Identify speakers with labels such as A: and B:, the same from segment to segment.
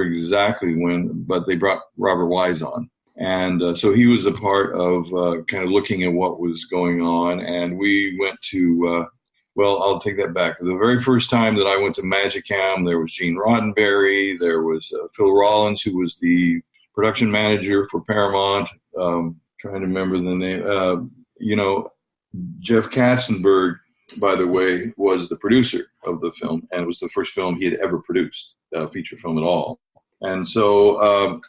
A: exactly when, but they brought Robert Wise on. And so he was a part of kind of looking at what was going on. And we went to, well, I'll take that back. The very first time that I went to Magicam, there was Gene Roddenberry, there was Phil Rollins, who was the production manager for Paramount. Trying to remember the name. Jeff Katzenberg, by the way, was the producer of the film, and it was the first film he had ever produced, a feature film at all. And so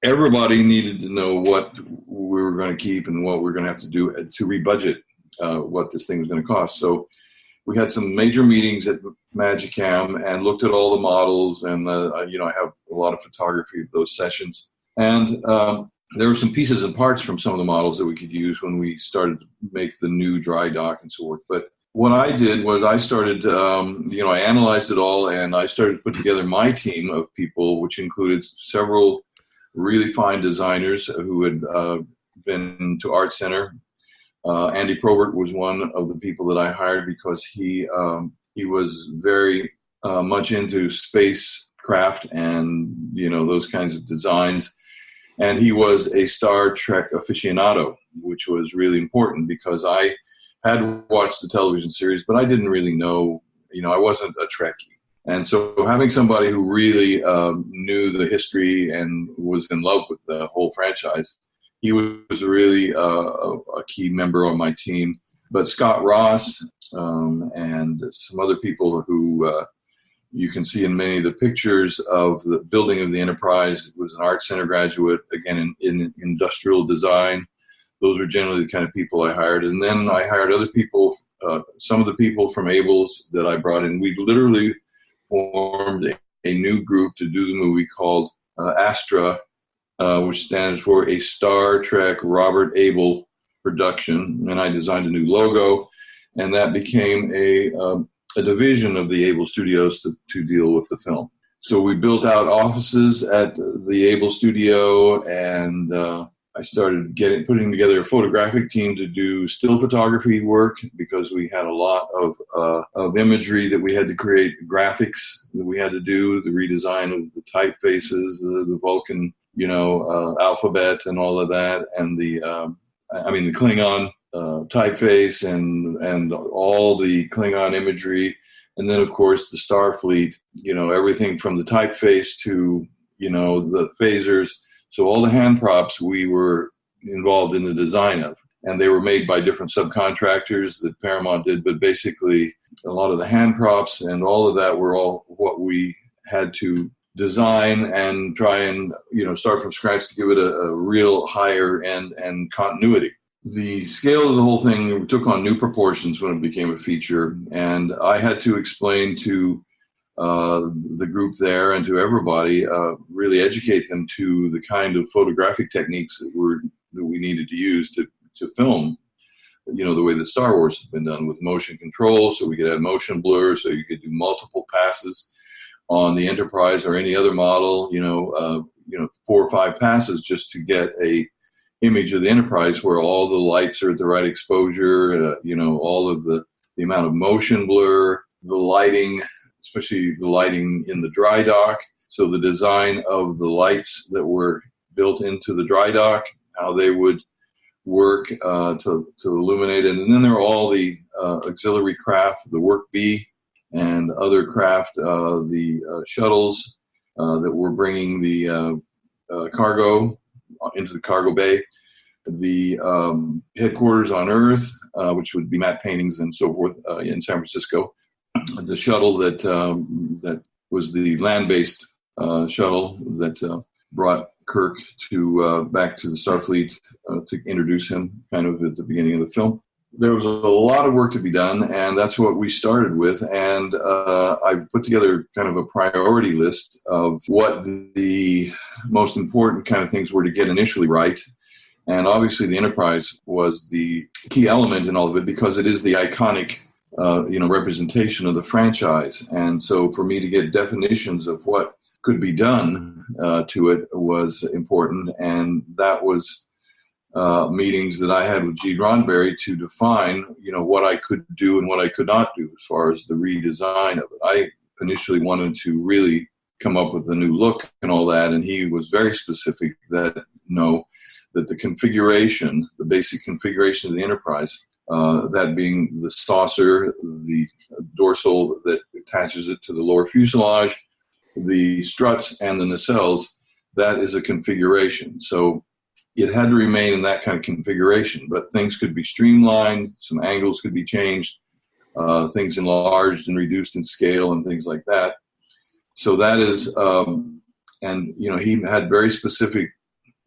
A: everybody needed to know what we were going to keep and what we were going to have to do to rebudget what this thing was going to cost. So we had some major meetings at Magicam and looked at all the models, and I have a lot of photography of those sessions. And there were some pieces and parts from some of the models that we could use when we started to make the new dry dock and so forth. But what I did was I started, I analyzed it all, and I started to put together my team of people, which included several really fine designers who had been to Art Center. Andy Probert was one of the people that I hired because he was very much into spacecraft and, those kinds of designs. And he was a Star Trek aficionado, which was really important because I had watched the television series, but I didn't really know, I wasn't a Trekkie. And so having somebody who really knew the history and was in love with the whole franchise, he was really a key member on my team. But Scott Ross and some other people who you can see in many of the pictures of the building of the Enterprise, was an Art Center graduate, again, in industrial design. Those were generally the kind of people I hired. And then I hired other people, some of the people from Abels that I brought in. We literally formed a new group to do the movie called Astra, which stands for a Star Trek Robert Abel production. And I designed a new logo, and that became a division of the Abel Studios to deal with the film. So we built out offices at the Abel Studio, and I started putting together a photographic team to do still photography work because we had a lot of imagery that we had to create, graphics that we had to do, the redesign of the typefaces, the Vulcan, alphabet and all of that, and the Klingon typeface and all the Klingon imagery. And then, of course, the Starfleet, everything from the typeface to, the phasers. So all the hand props we were involved in the design of, and they were made by different subcontractors that Paramount did. But basically, a lot of the hand props and all of that were all what we had to design and try and, start from scratch to give it a real higher end and continuity. The scale of the whole thing took on new proportions when it became a feature, and I had to explain to the group there and to everybody, really educate them to the kind of photographic techniques that we needed to use to film, the way that Star Wars has been done with motion control, so we could add motion blur, so you could do multiple passes on the Enterprise or any other model, 4 or 5 passes just to get a image of the Enterprise where all the lights are at the right exposure, all of the amount of motion blur, the lighting, especially the lighting in the dry dock. So the design of the lights that were built into the dry dock, how they would work to illuminate it. And then there are all the auxiliary craft, the Work B and other craft, the shuttles that were bringing the cargo into the cargo bay, the headquarters on Earth, which would be matte paintings and so forth in San Francisco, the shuttle that was the land-based shuttle that brought Kirk back to the Starfleet to introduce him kind of at the beginning of the film. There was a lot of work to be done, and that's what we started with. And I put together kind of a priority list of what the most important kind of things were to get initially right. And obviously the Enterprise was the key element in all of it because it is the iconic representation of the franchise. And so for me to get definitions of what could be done to it was important. And that was meetings that I had with Gene Roddenberry to define, what I could do and what I could not do as far as the redesign of it. I initially wanted to really come up with a new look and all that. And he was very specific that that the configuration, the basic configuration of the Enterprise, that being the saucer, the dorsal that attaches it to the lower fuselage, the struts, and the nacelles, that is a configuration. So it had to remain in that kind of configuration, but things could be streamlined, some angles could be changed, things enlarged and reduced in scale and things like that. So that is, and he had very specific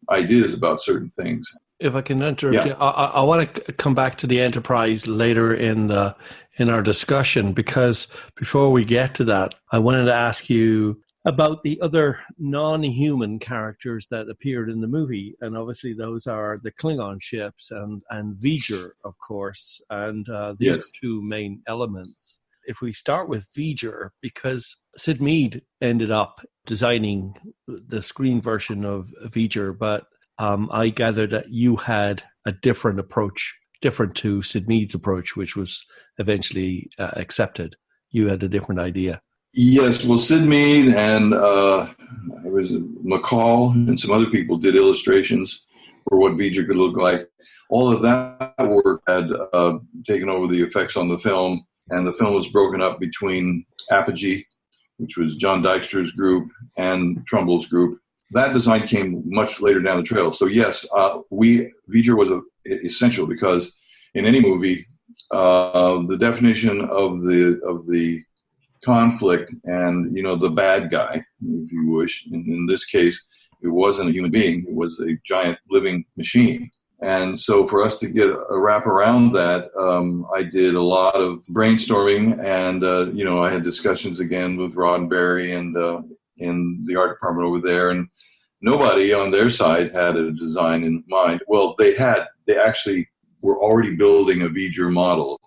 A: ideas about certain things.
B: If I can interrupt you, I want to come back to the Enterprise later in our discussion, because before we get to that, I wanted to ask you about the other non-human characters that appeared in the movie, and obviously those are the Klingon ships and V'ger, of course, and these are two main elements. If we start with V'ger, because Sid Mead ended up designing the screen version of V'ger, but I gather that you had a different approach, different to Sid Mead's approach, which was eventually accepted. You had a different idea.
A: Yes, well, Sid Mead and it was McCall and some other people did illustrations for what V'ger could look like. All of that work had taken over the effects on the film, and the film was broken up between Apogee, which was John Dykstra's group, and Trumbull's group. That design came much later down the trail. So yes, V'ger was essential, because in any movie, the definition of the conflict and the bad guy, if you wish, in this case, it wasn't a human being; it was a giant living machine. And so for us to get a wrap around that, I did a lot of brainstorming, and I had discussions again with Rod and Barry and in the art department over there, and nobody on their side had a design in mind. Well, they actually were already building a V'ger model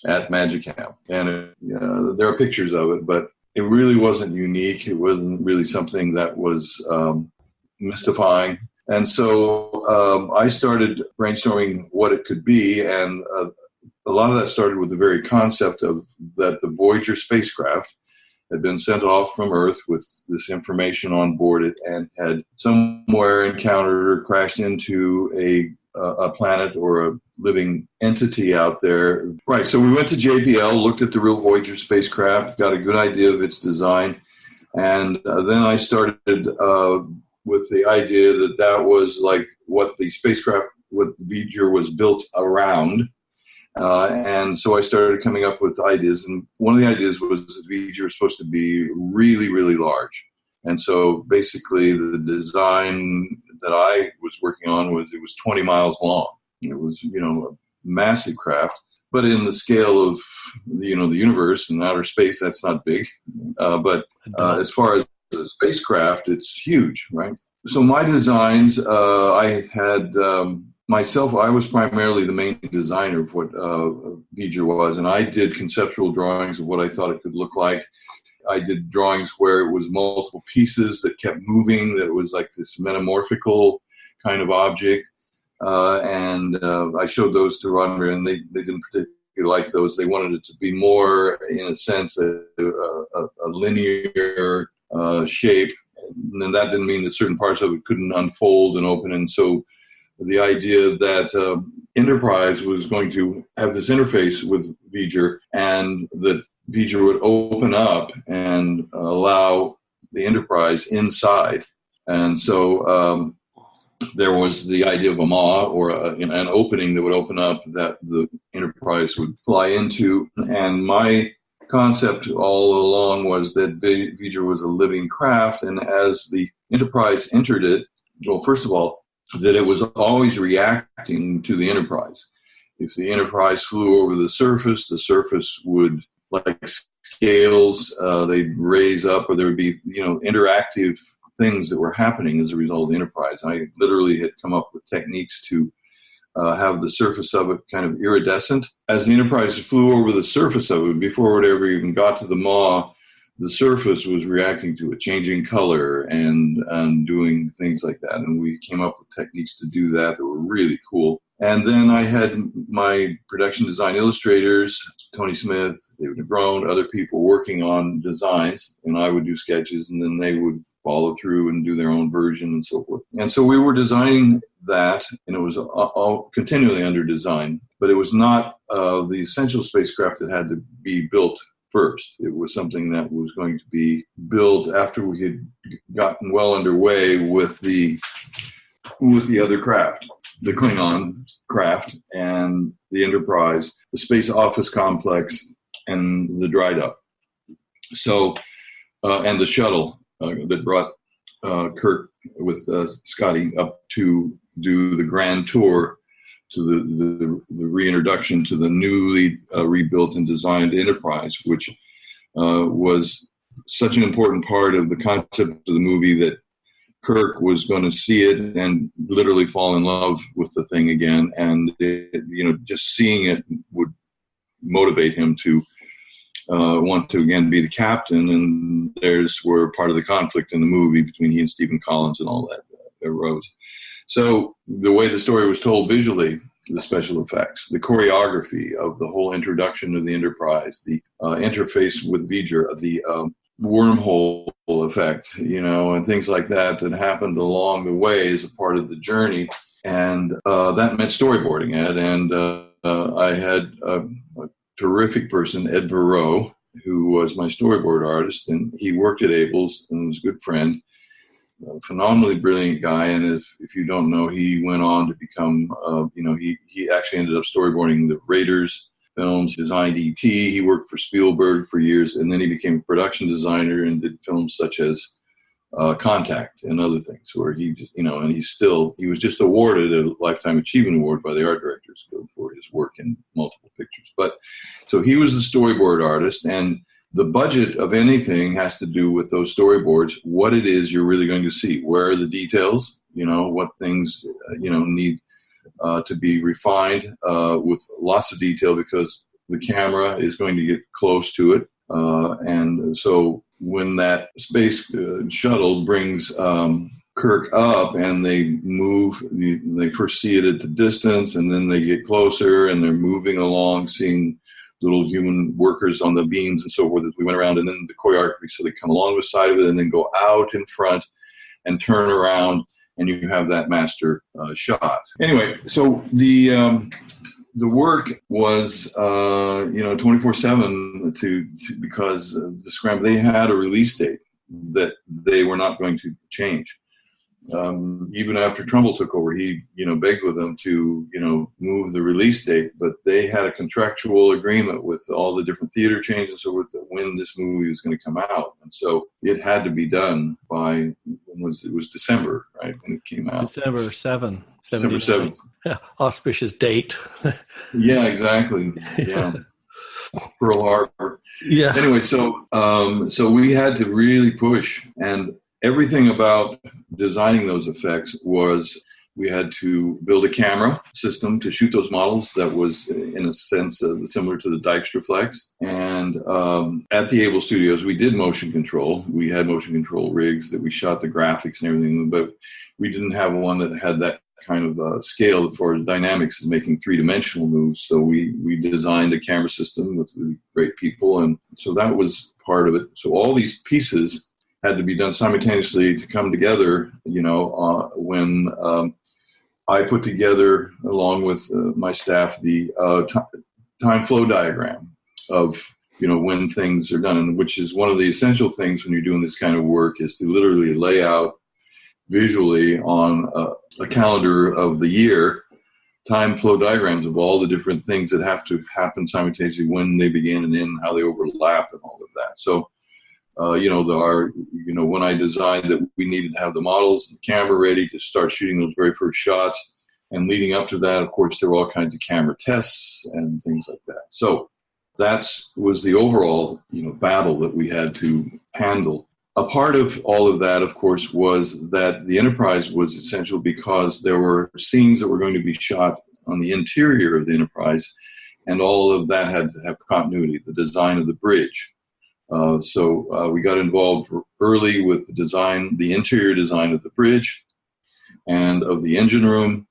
A: at Magicam, and there are pictures of it, but it really wasn't unique. It wasn't really something that was mystifying. And so I started brainstorming what it could be, and a lot of that started with the very concept of that the Voyager spacecraft had been sent off from Earth with this information on board it, and had somewhere encountered or crashed into a planet or a living entity out there. Right, so we went to JPL, looked at the real Voyager spacecraft, got a good idea of its design, and then I started with the idea that was like what the spacecraft, what V'ger was built around. And so I started coming up with ideas. And one of the ideas was that V'ger was supposed to be really, really large. And so basically the design that I was working on it was 20 miles long. It was, a massive craft. But in the scale of, the universe and outer space, that's not big. But as far as the spacecraft, it's huge, right? So my designs, I had myself, I was primarily the main designer of what V'ger was, and I did conceptual drawings of what I thought it could look like. I did drawings where it was multiple pieces that kept moving, that was like this metamorphical kind of object, and I showed those to Roddenberry, and they didn't particularly like those. They wanted it to be more, in a sense, a linear shape, and that didn't mean that certain parts of it couldn't unfold and open. And so the idea that Enterprise was going to have this interface with V'ger, and that V'ger would open up and allow the Enterprise inside. And so there was the idea of a maw, or an opening that would open up that the Enterprise would fly into. And my concept all along was that V'ger was a living craft, and as the Enterprise entered it, well, first of all, that it was always reacting to the Enterprise. If the Enterprise flew over the surface would, like scales, they'd raise up, or there would be, interactive things that were happening as a result of the Enterprise. I literally had come up with techniques to have the surface of it kind of iridescent. As the Enterprise flew over the surface of it, before it ever even got to the maw, the surface was reacting to it, changing color and doing things like that. And we came up with techniques to do that were really cool. And then I had my production design illustrators, Tony Smith, David Negrone, other people working on designs, and I would do sketches, and then they would follow through and do their own version and so forth. And so we were designing that, and it was all continually under design, but it was not the essential spacecraft that had to be built first. It was something that was going to be built after we had gotten well underway with the other craft, the Klingon craft and the Enterprise, the Space Office Complex, and the Dry Dock. So, and the shuttle that brought Kirk with Scotty up to do the grand tour to the reintroduction to the newly rebuilt and designed Enterprise, which was such an important part of the concept of the movie that Kirk was going to see it and literally fall in love with the thing again. And, just seeing it would motivate him to want to again be the captain. And there's where part of the conflict in the movie between he and Stephen Collins and all that arose. So the way the story was told visually, the special effects, the choreography of the whole introduction of the Enterprise, the interface with V'ger, the wormhole effect, and things like that happened along the way as a part of the journey. And that meant storyboarding, Ed. And I had a terrific person, Ed Verreau, who was my storyboard artist, and he worked at Abels and was a good friend. A phenomenally brilliant guy, and if you don't know, he went on to become, he actually ended up storyboarding the Raiders films, designed E.T., he worked for Spielberg for years, and then he became a production designer and did films such as Contact and other things, where he just, and he was just awarded a Lifetime Achievement Award by the Art Directors Guild for his work in multiple pictures. But so he was the storyboard artist, and the budget of anything has to do with those storyboards, what it is you're really going to see. Where are the details? What things, need to be refined with lots of detail, because the camera is going to get close to it. And so when that space shuttle brings Kirk up and they move, they first see it at the distance, and then they get closer and they're moving along, seeing little human workers on the beams and so forth as we went around, and then the choreography. So they come along the side of it and then go out in front and turn around, and you have that master shot. Anyway, so the work was 24/7 because the scramble. They had a release date that they were not going to change. Even after Trumbull took over, he, begged with them to, move the release date, but they had a contractual agreement with all the different theater chains and so forth that when this movie was going to come out. And so it had to be done by, it was December, right, when it came out.
B: December 7th.
A: December 7th.
B: Yeah, auspicious date.
A: Yeah, exactly. Yeah. Pearl Harbor.
B: Yeah.
A: Anyway, so we had to really push, and everything about designing those effects was we had to build a camera system to shoot those models that was, in a sense, similar to the Dijkstraflex. And at the Able Studios, we did motion control. We had motion control rigs that we shot the graphics and everything, but we didn't have one that had that kind of scale as far as dynamics is making three-dimensional moves. So we designed a camera system with really great people, and so that was part of it. So all these pieces had to be done simultaneously to come together, when I put together, along with my staff, the time flow diagram of, when things are done, and which is one of the essential things when you're doing this kind of work, is to literally lay out visually on a calendar of the year, time flow diagrams of all the different things that have to happen simultaneously, when they begin and end, how they overlap and all of that. So, when I designed that we needed to have the models and the camera ready to start shooting those very first shots, and leading up to that, of course, there were all kinds of camera tests and things like that. So that was the overall, battle that we had to handle. A part of all of that, of course, was that the Enterprise was essential because there were scenes that were going to be shot on the interior of the Enterprise, and all of that had to have continuity, the design of the bridge. So we got involved early with the interior design of the bridge and of the engine room,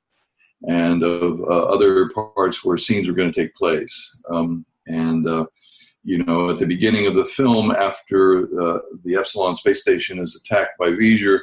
A: and of other parts where scenes were going to take place. At the beginning of the film, after the Epsilon space station is attacked by V'ger,